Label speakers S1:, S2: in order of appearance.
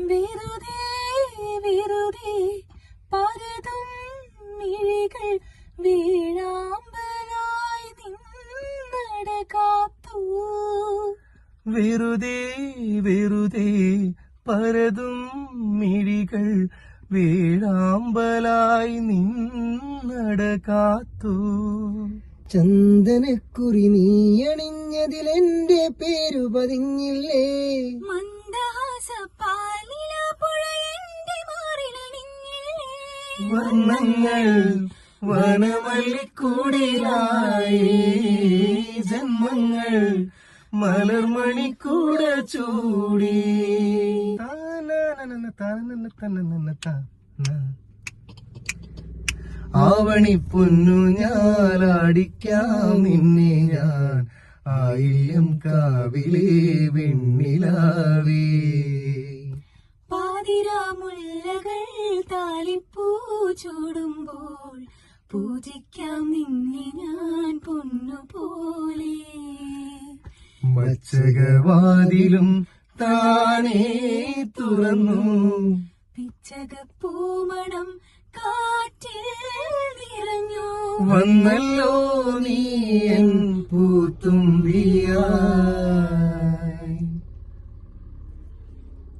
S1: വെറുതെ വെറുതെ പരതും മിഴികൾ വീഴാമ്പലായി നിന്നട കാത്തു.
S2: വെറുതെ വെറുതെ പരതും മിഴികൾ വീഴാമ്പലായി നിന്നട കാത്തു. ചന്ദനക്കുറി നീ അണിഞ്ഞതിലെന്റെ പേരു പതിഞ്ഞില്ലേ?
S1: മന്ദഹാസപ്പാലില പുഴ എന്റെ മാറിലണിഞ്ഞില്ലേ?
S2: വർണ്ണങ്ങൾ വനമല്ലിക്കൂടിലായി ജന്മങ്ങൾ മലർമണിക്കൂട ചൂടി. ആവണി പൊന്നു ഞാലാടിക്കാം നിന്നെ ഞാൻ ആയില്യം കാവിലെ വെണ്ണിലാവേ.
S1: പാതിരാമുല്ലകൾ താലിപ്പൂ ചൂടുമ്പോൾ പൂജിക്കാം നിന്നെ ഞാൻ പൊന്നുപോലെ.
S2: മച്ചകവാതിലും താനേ തുറന്നു
S1: പിച്ചകപ്പൂമണം കാറ്റിൽ നിറഞ്ഞു.
S2: വന്നല്ലോ നീ എൻ പൂത്തുമ്പിയാ.